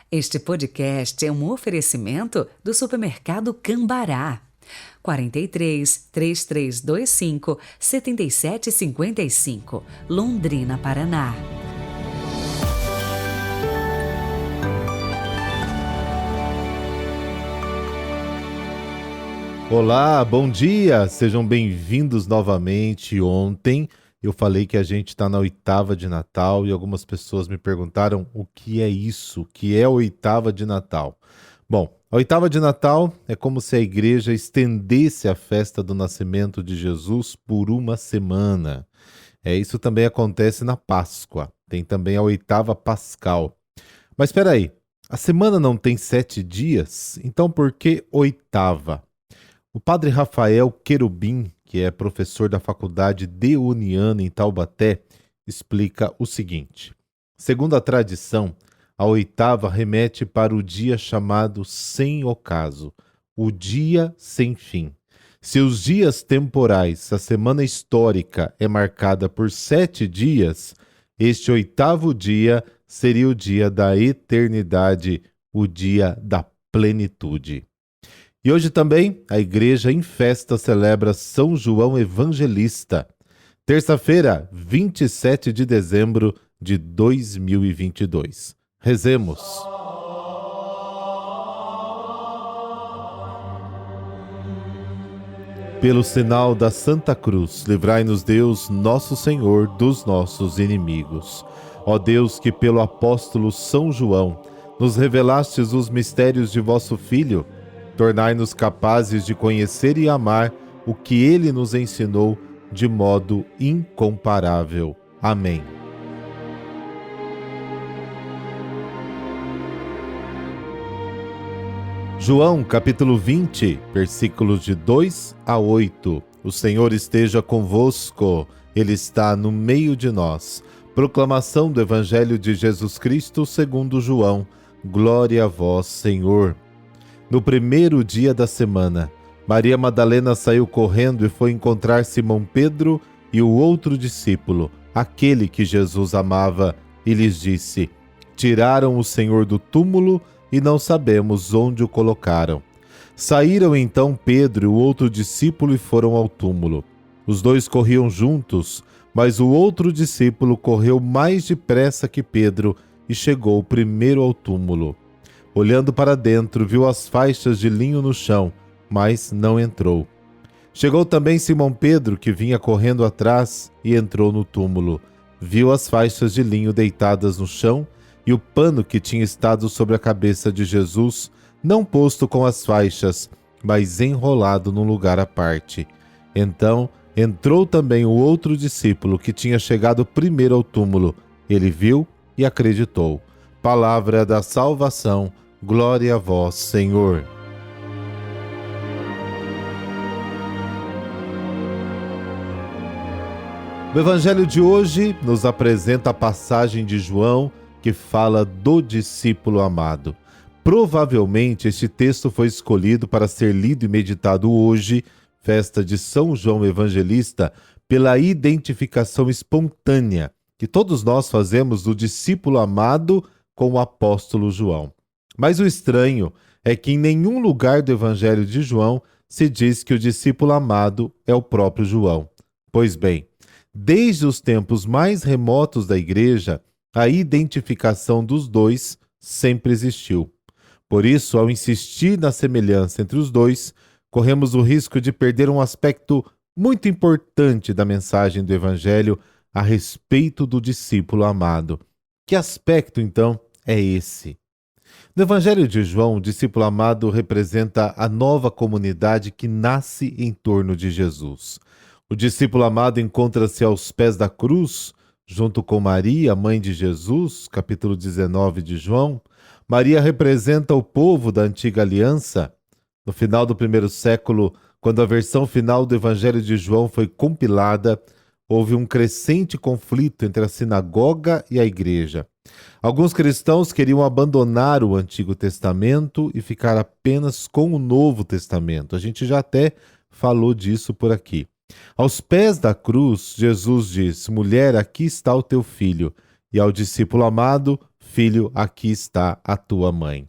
Este podcast é um oferecimento do Supermercado Cambará. 43-3325-7755, Londrina, Paraná. Olá, bom dia! Sejam bem-vindos novamente. Ontem eu falei que a gente está na oitava de Natal e algumas pessoas me perguntaram o que é isso, o que é a oitava de Natal. Bom, a oitava de Natal é como se a igreja estendesse a festa do nascimento de Jesus por uma semana. Isso também acontece na Páscoa, tem também a oitava pascal. Mas espera aí, a semana não tem 7 dias? Então por que oitava? O padre Rafael Querubim, que é professor da Faculdade Deoniana em Taubaté, explica o seguinte. Segundo a tradição, a oitava remete para o dia chamado sem ocaso, o dia sem fim. Se os dias temporais, a semana histórica é marcada por 7 dias, este oitavo dia seria o dia da eternidade, o dia da plenitude. E hoje também a igreja em festa celebra São João Evangelista. Terça-feira, 27 de dezembro de 2022. Rezemos. Pelo sinal da Santa Cruz, livrai-nos Deus, nosso Senhor, dos nossos inimigos. Ó Deus, que pelo apóstolo São João nos revelastes os mistérios de vosso Filho, tornai-nos capazes de conhecer e amar o que ele nos ensinou de modo incomparável. Amém. João, capítulo 20, versículos de 2 a 8. O Senhor esteja convosco, Ele está no meio de nós. Proclamação do Evangelho de Jesus Cristo segundo João. Glória a vós, Senhor. No primeiro dia da semana, Maria Madalena saiu correndo e foi encontrar Simão Pedro e o outro discípulo, aquele que Jesus amava, e lhes disse: Tiraram o Senhor do túmulo e não sabemos onde o colocaram. Saíram então Pedro e o outro discípulo e foram ao túmulo. Os dois corriam juntos, mas o outro discípulo correu mais depressa que Pedro e chegou primeiro ao túmulo. Olhando para dentro, viu as faixas de linho no chão, mas não entrou. Chegou também Simão Pedro, que vinha correndo atrás, e entrou no túmulo. Viu as faixas de linho deitadas no chão e o pano que tinha estado sobre a cabeça de Jesus, não posto com as faixas, mas enrolado num lugar à parte. Então entrou também o outro discípulo, que tinha chegado primeiro ao túmulo. Ele viu e acreditou. Palavra da salvação. Glória a vós, Senhor. O Evangelho de hoje nos apresenta a passagem de João que fala do discípulo amado. Provavelmente este texto foi escolhido para ser lido e meditado hoje, festa de São João Evangelista, pela identificação espontânea que todos nós fazemos do discípulo amado com o apóstolo João. Mas o estranho é que em nenhum lugar do Evangelho de João se diz que o discípulo amado é o próprio João. Pois bem, desde os tempos mais remotos da igreja, a identificação dos dois sempre existiu. Por isso, ao insistir na semelhança entre os dois, corremos o risco de perder um aspecto muito importante da mensagem do Evangelho a respeito do discípulo amado. Que aspecto, então, é esse? No Evangelho de João, o discípulo amado representa a nova comunidade que nasce em torno de Jesus. O discípulo amado encontra-se aos pés da cruz, junto com Maria, mãe de Jesus, capítulo 19 de João. Maria representa o povo da antiga aliança. No final do primeiro século, quando a versão final do Evangelho de João foi compilada, houve um crescente conflito entre a sinagoga e a igreja. Alguns cristãos queriam abandonar o Antigo Testamento e ficar apenas com o Novo Testamento. A gente já até falou disso por aqui. Aos pés da cruz, Jesus diz: Mulher, aqui está o teu filho. E ao discípulo amado, Filho, aqui está a tua mãe.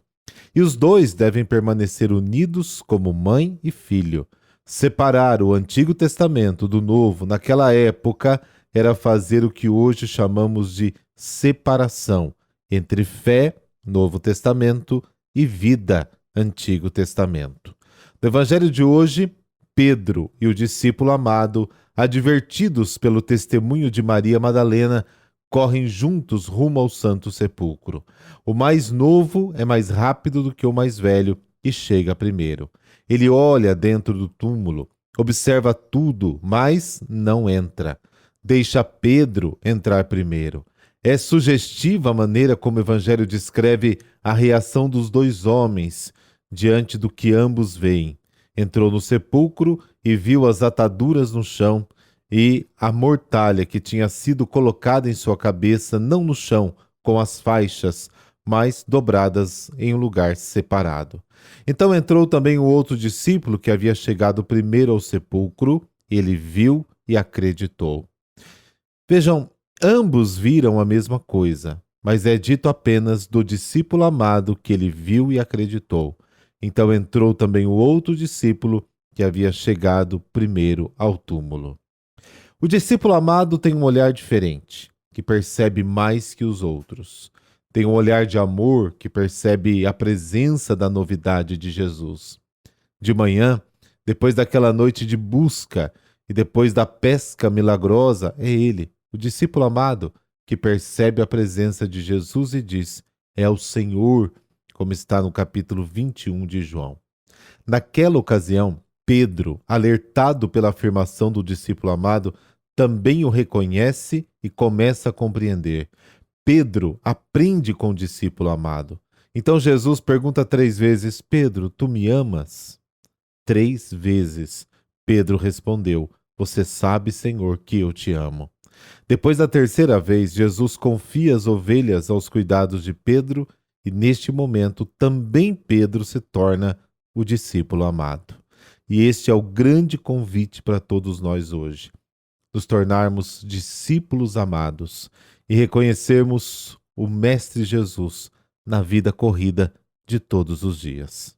E os dois devem permanecer unidos como mãe e filho. Separar o Antigo Testamento do Novo naquela época era fazer o que hoje chamamos de separação entre fé, Novo Testamento, e vida, Antigo Testamento. No Evangelho de hoje, Pedro e o discípulo amado, advertidos pelo testemunho de Maria Madalena, correm juntos rumo ao Santo Sepulcro. O mais novo é mais rápido do que o mais velho e chega primeiro. Ele olha dentro do túmulo, observa tudo, mas não entra. Deixa Pedro entrar primeiro. É sugestiva a maneira como o Evangelho descreve a reação dos dois homens diante do que ambos veem. Entrou no sepulcro e viu as ataduras no chão e a mortalha que tinha sido colocada em sua cabeça, não no chão, com as faixas, mas dobradas em um lugar separado. Então entrou também o outro discípulo que havia chegado primeiro ao sepulcro. Ele viu e acreditou. Vejam, ambos viram a mesma coisa, mas é dito apenas do discípulo amado que ele viu e acreditou. Então entrou também o outro discípulo que havia chegado primeiro ao túmulo. O discípulo amado tem um olhar diferente, que percebe mais que os outros. Tem um olhar de amor que percebe a presença da novidade de Jesus. De manhã, depois daquela noite de busca e depois da pesca milagrosa, é ele, o discípulo amado, que percebe a presença de Jesus e diz: é o Senhor, como está no capítulo 21 de João. Naquela ocasião, Pedro, alertado pela afirmação do discípulo amado, também o reconhece e começa a compreender. Pedro aprende com o discípulo amado. Então Jesus pergunta 3 vezes: Pedro, tu me amas? 3 vezes. Pedro respondeu: você sabe, Senhor, que eu te amo. Depois da 3ª vez, Jesus confia as ovelhas aos cuidados de Pedro e neste momento também Pedro se torna o discípulo amado. E este é o grande convite para todos nós hoje. Nos tornarmos discípulos amados e reconhecermos o Mestre Jesus na vida corrida de todos os dias.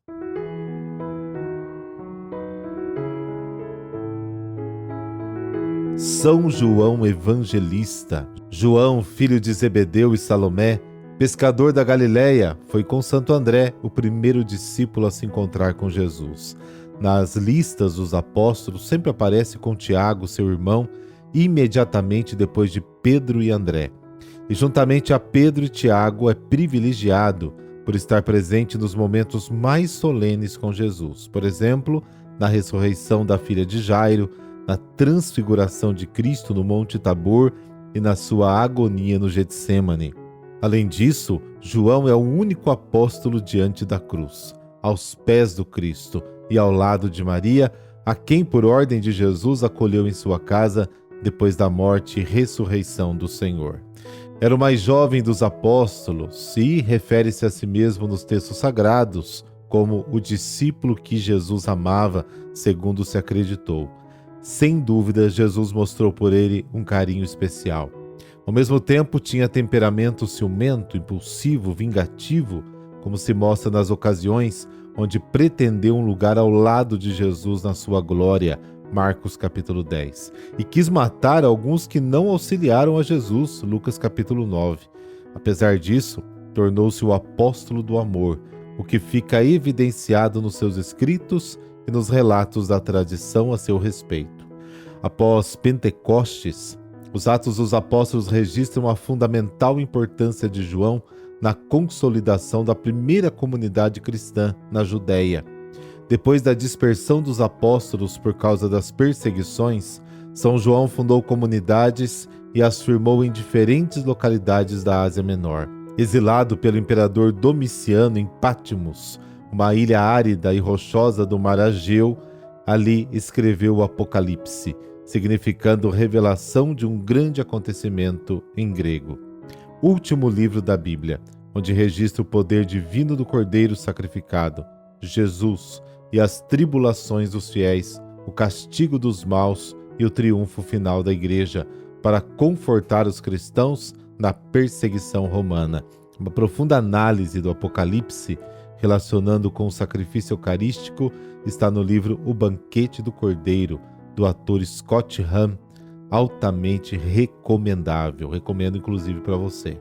São João Evangelista. João, filho de Zebedeu e Salomé, pescador da Galileia, foi com Santo André o primeiro discípulo a se encontrar com Jesus. Nas listas dos apóstolos sempre aparece com Tiago, seu irmão, imediatamente depois de Pedro e André. E juntamente a Pedro e Tiago é privilegiado por estar presente nos momentos mais solenes com Jesus. Por exemplo, na ressurreição da filha de Jairo, na transfiguração de Cristo no Monte Tabor e na sua agonia no Getsêmani. Além disso, João é o único apóstolo diante da cruz, aos pés do Cristo e ao lado de Maria, a quem por ordem de Jesus acolheu em sua casa depois da morte e ressurreição do Senhor. Era o mais jovem dos apóstolos e refere-se a si mesmo nos textos sagrados como o discípulo que Jesus amava, segundo se acreditou. Sem dúvida, Jesus mostrou por ele um carinho especial. Ao mesmo tempo, tinha temperamento ciumento, impulsivo, vingativo, como se mostra nas ocasiões onde pretendeu um lugar ao lado de Jesus na sua glória, Marcos capítulo 10, e quis matar alguns que não auxiliaram a Jesus, Lucas capítulo 9. Apesar disso, tornou-se o apóstolo do amor, o que fica evidenciado nos seus escritos e nos relatos da tradição a seu respeito. Após Pentecostes, os Atos dos Apóstolos registram a fundamental importância de João na consolidação da primeira comunidade cristã na Judéia. Depois da dispersão dos apóstolos por causa das perseguições, São João fundou comunidades e as firmou em diferentes localidades da Ásia Menor. Exilado pelo imperador Domiciano em Patmos, uma ilha árida e rochosa do mar Egeu, ali escreveu o Apocalipse, significando revelação de um grande acontecimento em grego. Último livro da Bíblia, onde registra o poder divino do Cordeiro sacrificado, Jesus e as tribulações dos fiéis, o castigo dos maus e o triunfo final da Igreja para confortar os cristãos na perseguição romana. Uma profunda análise do Apocalipse relacionando com o sacrifício eucarístico está no livro O Banquete do Cordeiro, do ator Scott Hahn, altamente recomendável. Recomendo inclusive para você.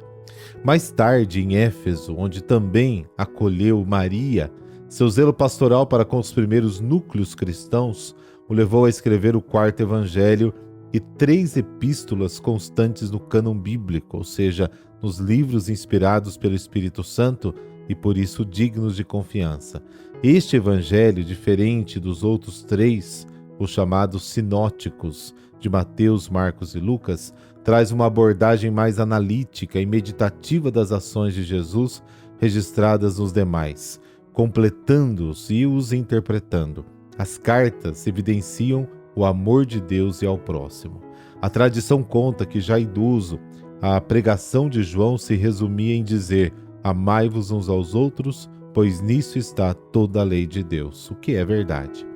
Mais tarde, em Éfeso, onde também acolheu Maria, seu zelo pastoral para com os primeiros núcleos cristãos o levou a escrever o quarto evangelho e 3 epístolas constantes no cânon bíblico, ou seja, nos livros inspirados pelo Espírito Santo e por isso dignos de confiança. Este evangelho, diferente dos outros 3, os chamados sinóticos de Mateus, Marcos e Lucas, traz uma abordagem mais analítica e meditativa das ações de Jesus registradas nos demais, completando-os e os interpretando. As cartas evidenciam o amor de Deus e ao próximo. A tradição conta que, já idoso, a pregação de João se resumia em dizer: amai-vos uns aos outros, pois nisso está toda a lei de Deus, o que é verdade.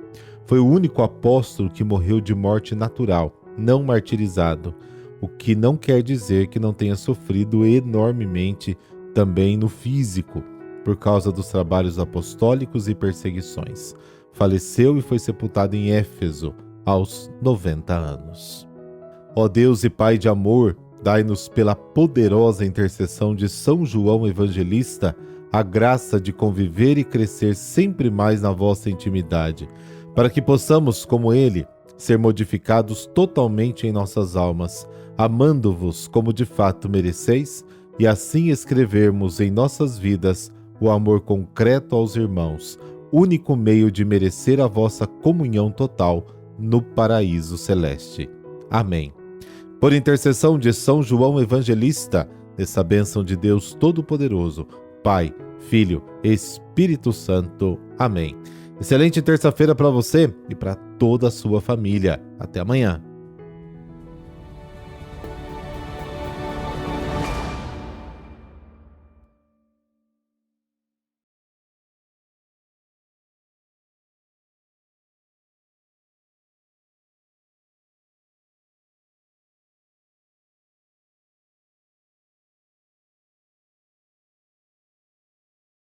Foi o único apóstolo que morreu de morte natural, não martirizado, o que não quer dizer que não tenha sofrido enormemente também no físico, por causa dos trabalhos apostólicos e perseguições. Faleceu e foi sepultado em Éfeso, aos 90 anos. Ó Deus e Pai de amor, dai-nos pela poderosa intercessão de São João Evangelista a graça de conviver e crescer sempre mais na vossa intimidade, para que possamos, como ele, ser modificados totalmente em nossas almas, amando-vos como de fato mereceis, e assim escrevermos em nossas vidas o amor concreto aos irmãos, único meio de merecer a vossa comunhão total no paraíso celeste. Amém. Por intercessão de São João Evangelista, nessa bênção de Deus Todo-Poderoso, Pai, Filho, Espírito Santo. Amém. Excelente terça-feira para você e para toda a sua família. Até amanhã.